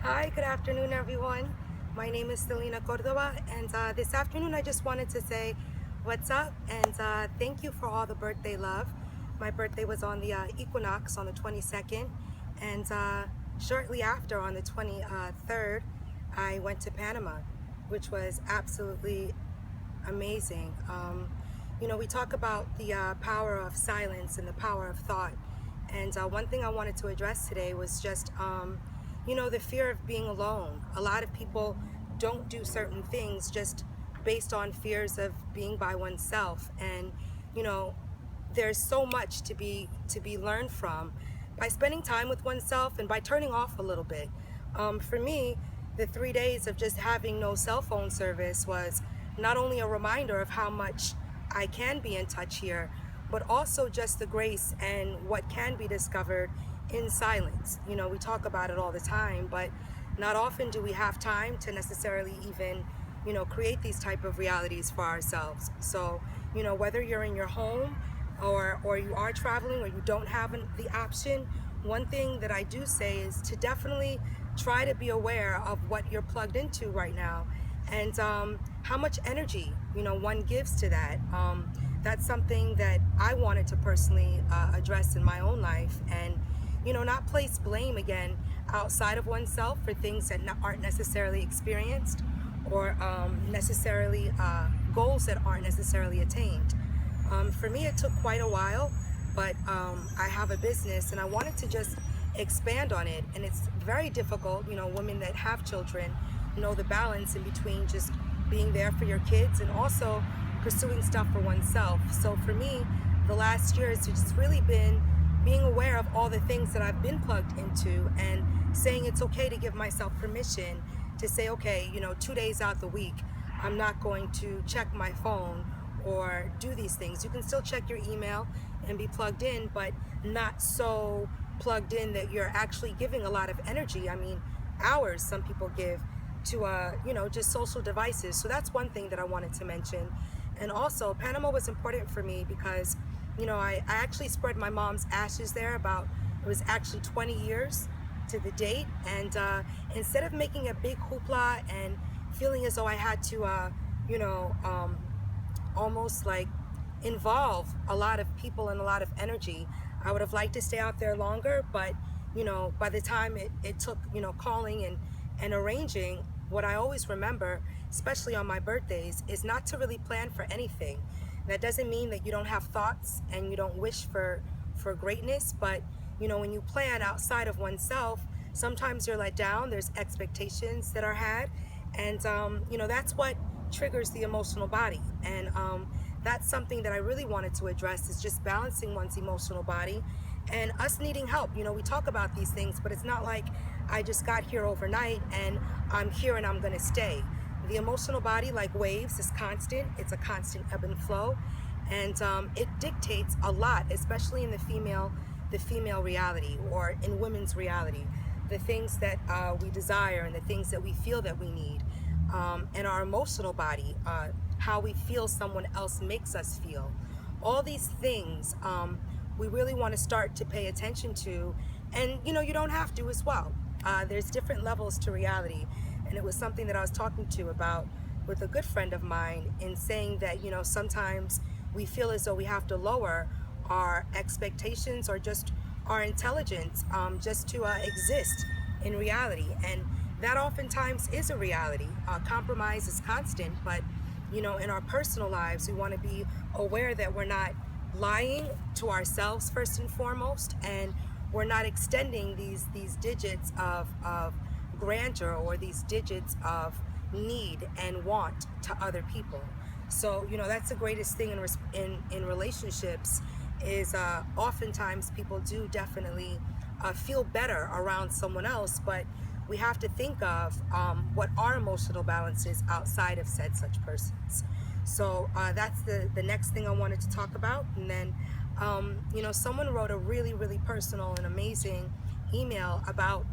Hi, good afternoon, everyone. My name is Celina Cordoba, and this afternoon I just wanted to say what's up and thank you for all the birthday love. My birthday was on the equinox on the 22nd, and shortly after, on the 23rd, I went to Panama, which was absolutely amazing. We talk about the power of silence and the power of thought. And one thing I wanted to address today was just, the fear of being alone. A lot of people don't do certain things just based on fears of being by oneself. And, you know, there's so much to be learned from by spending time with oneself and by turning off a little bit. For me, the 3 days of just having no cell phone service was not only a reminder of how much I can be in touch here, but also just the grace and what can be discovered in silence. We talk about it all the time, but not often do we have time to necessarily even, create these type of realities for ourselves. So, whether you're in your home or you are traveling or you don't have the option, one thing that I do say is to definitely try to be aware of what you're plugged into right now and how much energy one gives to that. That's something that I wanted to personally address in my own life, and not place blame again outside of oneself for things that aren't necessarily experienced or necessarily goals that aren't necessarily attained. For me, it took quite a while, but I have a business and I wanted to just expand on it. And it's very difficult. Women that have children know the balance in between just being there for your kids and also pursuing stuff for oneself. So for me, the last year has just really been being aware of all the things that I've been plugged into and saying it's okay to give myself permission to say, okay, 2 days out the week, I'm not going to check my phone or do these things. You can still check your email and be plugged in, but not so plugged in that you're actually giving a lot of energy. I mean, hours some people give to just social devices. So that's one thing that I wanted to mention. And also, Panama was important for me because I actually spread my mom's ashes there about, it was actually 20 years to the date. And instead of making a big hoopla and feeling as though I had to almost like involve a lot of people and a lot of energy, I would have liked to stay out there longer, but by the time it took calling and arranging, what I always remember, especially on my birthdays, is not to really plan for anything. That doesn't mean that you don't have thoughts and you don't wish for greatness, but when you plan outside of oneself, sometimes you're let down. There's expectations that are had, and that's what triggers the emotional body. And that's something that I really wanted to address, is just balancing one's emotional body and us needing help. We talk about these things, but it's not like I just got here overnight and I'm here and I'm going to stay. The emotional body, like waves, is constant. It's a constant ebb and flow, and it dictates a lot, especially in the female reality, or in women's reality. The things that we desire and the things that we feel that we need, and our emotional body, how we feel someone else makes us feel. All these things we really want to start to pay attention to, and you don't have to as well. There's different levels to reality, and it was something that I was talking to about with a good friend of mine, in saying that sometimes we feel as though we have to lower our expectations or just our intelligence just to exist in reality, and that oftentimes is a reality. Compromise is constant, but in our personal lives, we want to be aware that we're not lying to ourselves first and foremost, and we're not extending these digits of grandeur or these digits of need and want to other people. So that's the greatest thing in relationships, is oftentimes people do definitely feel better around someone else, but we have to think of what our emotional balance is outside of such persons. So that's the next thing I wanted to talk about. And then someone wrote a really, really personal and amazing email about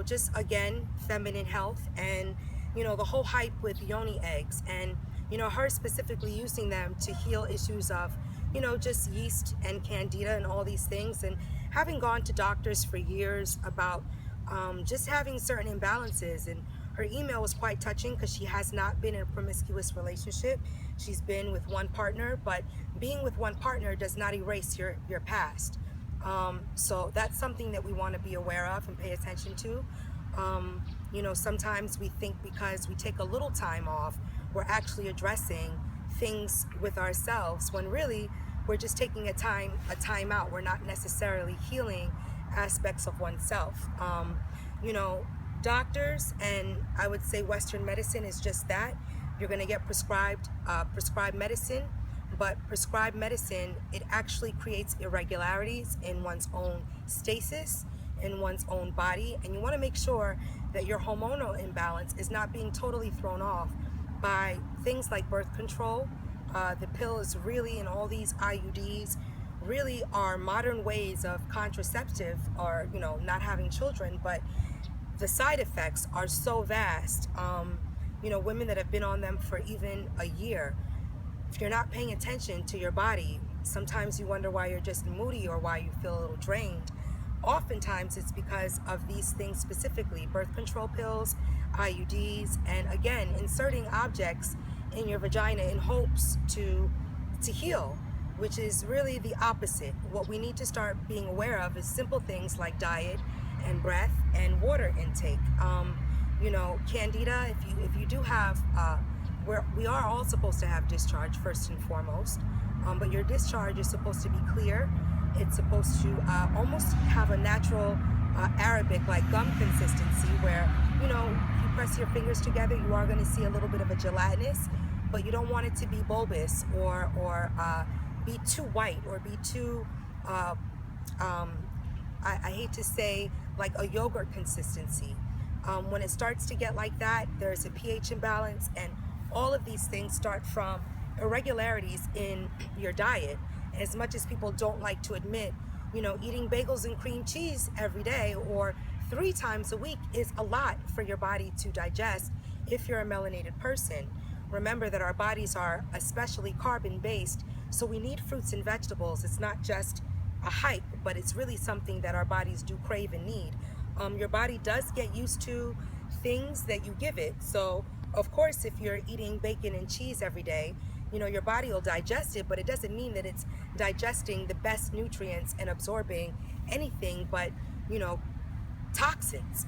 just again feminine health, and the whole hype with Yoni eggs, and her specifically using them to heal issues of just yeast and candida and all these things, and having gone to doctors for years about just having certain imbalances. And her email was quite touching because she has not been in a promiscuous relationship. She's been with one partner, but being with one partner does not erase your past. So that's something that we want to be aware of and pay attention to. Sometimes we think because we take a little time off, we're actually addressing things with ourselves, when really we're just taking a time out. We're not necessarily healing aspects of oneself. Doctors, and I would say Western medicine is just that. You're going to get prescribed medicine, but prescribed medicine, it actually creates irregularities in one's own stasis, in one's own body, and you want to make sure that your hormonal imbalance is not being totally thrown off by things like birth control. The pill is really, and all these IUDs really are modern ways of contraceptive, or not having children, but the side effects are so vast. Women that have been on them for even a year, if you're not paying attention to your body, sometimes you wonder why you're just moody or why you feel a little drained. Oftentimes it's because of these things, specifically birth control pills, IUDs, and again, inserting objects in your vagina in hopes to heal, which is really the opposite. What we need to start being aware of is simple things like diet and breath and water intake. Candida, if you do have, we are all supposed to have discharge first and foremost, but your discharge is supposed to be clear. It's supposed to almost have a natural Arabic like gum consistency, where if you press your fingers together, you are going to see a little bit of a gelatinous, but you don't want it to be bulbous or be too white or be too I hate to say, like a yogurt consistency. When it starts to get like that, there's a pH imbalance, and all of these things start from irregularities in your diet. As much as people don't like to admit, eating bagels and cream cheese every day or 3 times a week is a lot for your body to digest if you're a melanated person. Remember that our bodies are especially carbon-based, so we need fruits and vegetables. It's not just a hype, but it's really something that our bodies do crave and need. Your body does get used to things that you give it. So, of course, if you're eating bacon and cheese every day, your body will digest it, but it doesn't mean that it's digesting the best nutrients and absorbing anything but, toxins.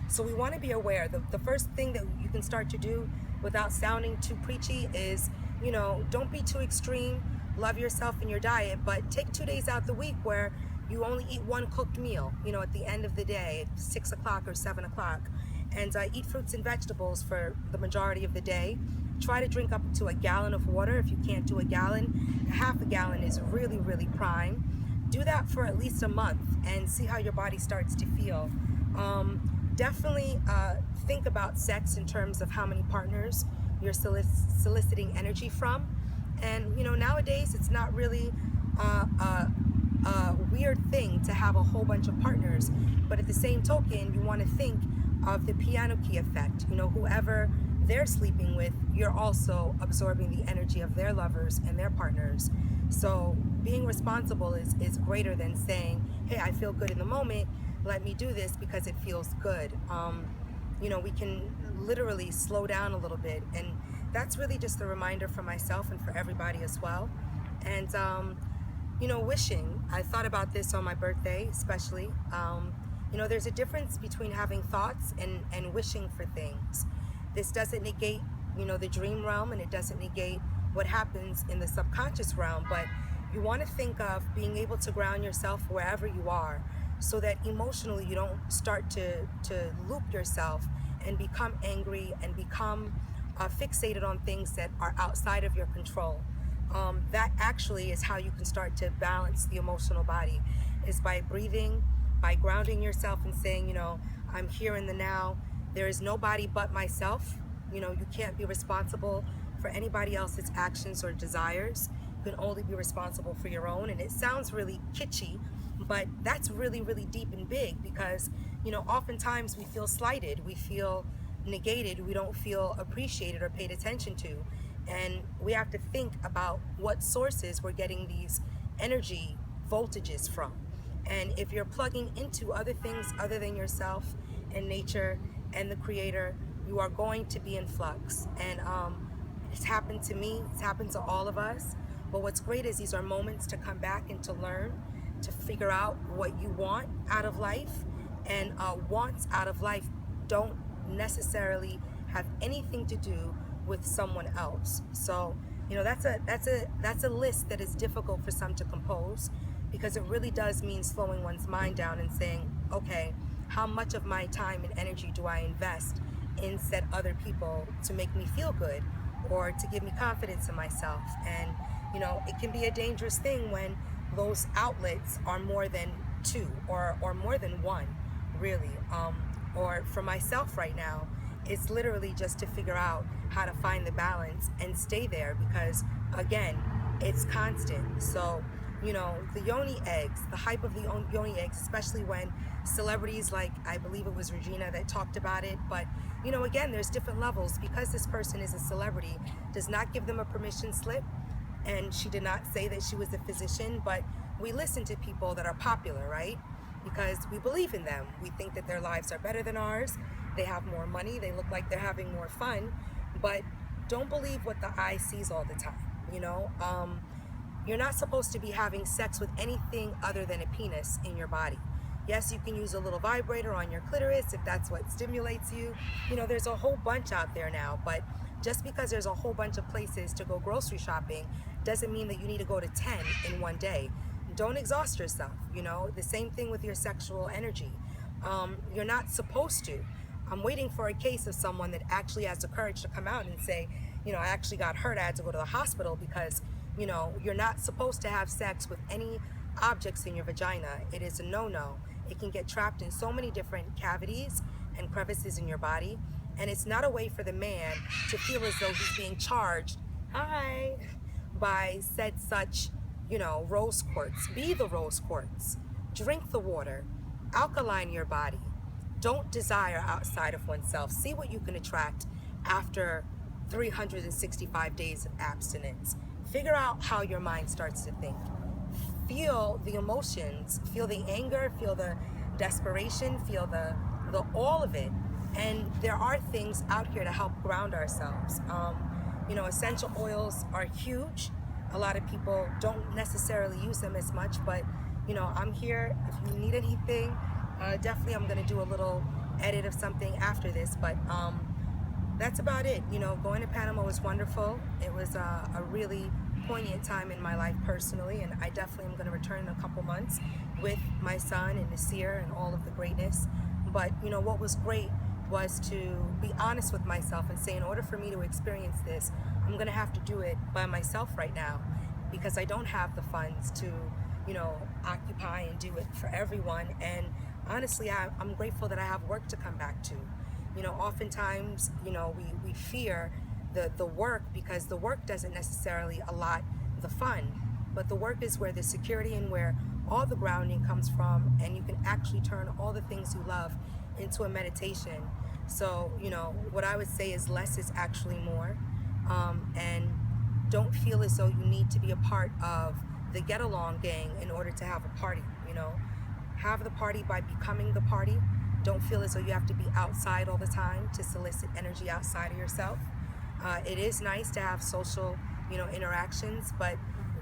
So we want to be aware. The first thing that you can start to do without sounding too preachy is, don't be too extreme. Love yourself in your diet, but take 2 days out the week where you only eat one cooked meal, at the end of the day, at 6 o'clock or 7 o'clock. And eat fruits and vegetables for the majority of the day. Try to drink up to a gallon of water. If you can't do a gallon, half a gallon is really, really prime. Do that for at least a month and see how your body starts to feel. Definitely think about sex in terms of how many partners you're soliciting energy from. And nowadays it's not really a weird thing to have a whole bunch of partners, but at the same token, you want to think of the piano key effect. Whoever they're sleeping with, you're also absorbing the energy of their lovers and their partners. So being responsible is greater than saying, hey, I feel good in the moment, let me do this because it feels good. We can literally slow down a little bit, and that's really just a reminder for myself and for everybody as well. And wishing, I thought about this on my birthday especially. There's a difference between having thoughts and wishing for things. This doesn't negate the dream realm, and it doesn't negate what happens in the subconscious realm, but you want to think of being able to ground yourself wherever you are, so that emotionally you don't start to loop yourself and become angry and become fixated on things that are outside of your control. That actually is how you can start to balance the emotional body, is by breathing, by grounding yourself and saying, I'm here in the now. There is nobody but myself. You can't be responsible for anybody else's actions or desires. You can only be responsible for your own. And it sounds really kitschy, but that's really, really deep and big, because, oftentimes we feel slighted, we feel negated, we don't feel appreciated or paid attention to. And we have to think about what sources we're getting these energy voltages from. And if you're plugging into other things other than yourself and nature and the creator, you are going to be in flux. And it's happened to me, it's happened to all of us. But what's great is these are moments to come back and to learn, to figure out what you want out of life. And wants out of life don't necessarily have anything to do with someone else. So, you know, that's a list that is difficult for some to compose, because it really does mean slowing one's mind down and saying, okay, how much of my time and energy do I invest in said other people to make me feel good or to give me confidence in myself? And, you know, it can be a dangerous thing when those outlets are more than two or more than one, really. Or for myself right now, it's literally just to figure out how to find the balance and stay there, because again, it's constant. So, you know, the Yoni eggs, the hype of the Yoni eggs, especially when celebrities like, I believe it was Regina that talked about it, but you know, again, there's different levels. Because this person is a celebrity does not give them a permission slip, and she did not say that she was a physician, but we listen to people that are popular, right? Because we believe in them. We think that their lives are better than ours. They have more money. They look like they're having more fun. But don't believe what the eye sees all the time. You know, you're not supposed to be having sex with anything other than a penis in your body. Yes, you can use a little vibrator on your clitoris if that's what stimulates you. You know, there's a whole bunch out there now, but just because there's a whole bunch of places to go grocery shopping doesn't mean that you need to go to 10 in one day. Don't exhaust yourself. You know, the same thing with your sexual energy. You're not supposed to. I'm waiting for a case of someone that actually has the courage to come out and say, you know, I actually got hurt, I had to go to the hospital, because, you know, you're not supposed to have sex with any objects in your vagina. It is a no-no. It can get trapped in so many different cavities and crevices in your body, and it's not a way for the man to feel as though he's being charged, hi, by said such, you know, rose quartz. Be the rose quartz. Drink the water. Alkaline your body. Don't desire outside of oneself. See what you can attract after 365 days of abstinence. Figure out how your mind starts to think. Feel the emotions. Feel the anger. Feel the desperation. Feel the all of it. And there are things out here to help ground ourselves. You know, essential oils are huge. A lot of people don't necessarily use them as much, but you know, I'm here if you need anything. Definitely I'm gonna do a little edit of something after this, but that's about it. You know, going to Panama was wonderful. It was a really poignant time in my life personally, and I definitely am gonna return in a couple months with my son and Nasir and all of the greatness. But you know, what was great was to be honest with myself and say, in order for me to experience this, I'm gonna have to do it by myself right now, because I don't have the funds to, you know, occupy and do it for everyone. And honestly, I'm grateful that I have work to come back to. You know, oftentimes, you know, we fear the work, because the work doesn't necessarily allot the fun, but the work is where the security and where all the grounding comes from, and you can actually turn all the things you love into a meditation. So, you know, what I would say is less is actually more. And don't feel as though you need to be a part of the get along gang in order to have a party. You know, have the party by becoming the party. Don't feel as though you have to be outside all the time to solicit energy outside of yourself. It is nice to have social, you know, interactions, but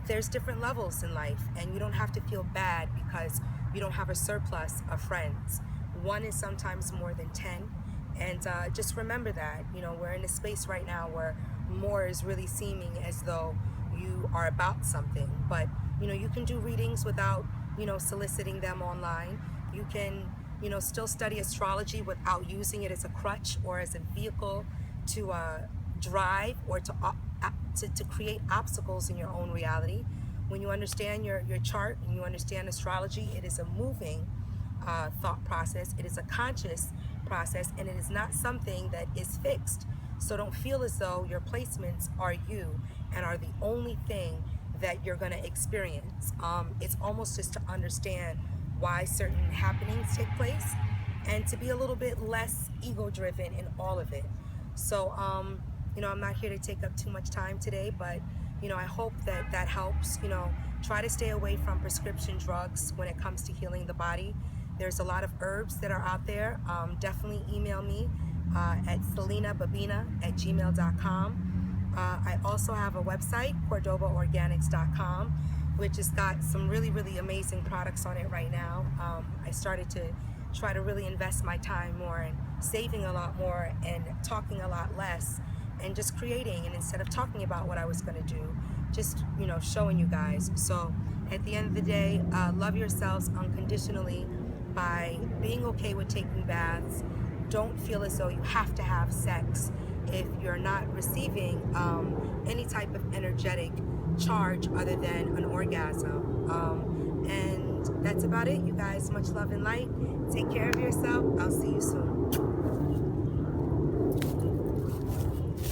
there's different levels in life, and you don't have to feel bad because you don't have a surplus of friends. One is sometimes more than 10, and just remember that, you know, we're in a space right now where more is really seeming as though you are about something, but you know, you can do readings without, you know, soliciting them online. You can, you know, still study astrology without using it as a crutch or as a vehicle to drive or to create obstacles in your own reality. When you understand your chart and you understand astrology, it is a moving thought process. It is a conscious process, and it is not something that is fixed. So don't feel as though your placements are you and are the only thing that you're going to experience. It's almost just to understand why certain happenings take place, and to be a little bit less ego-driven in all of it. So, you know, I'm not here to take up too much time today, but, you know, I hope that that helps, you know, Try to stay away from prescription drugs when it comes to healing the body. There's a lot of herbs that are out there. Definitely email me at celinababina@gmail.com. I also have a website, cordobaorganics.com, which has got some really, really amazing products on it right now. I started to try to really invest my time more in saving a lot more and talking a lot less and just creating, and instead of talking about what I was going to do, just, you know, showing you guys. So at the end of the day, love yourselves unconditionally by being okay with taking baths. Don't feel as though you have to have sex if you're not receiving any type of energetic charge other than an orgasm. And that's about it, you guys. Much love and light. Take care of yourself. I'll see you soon.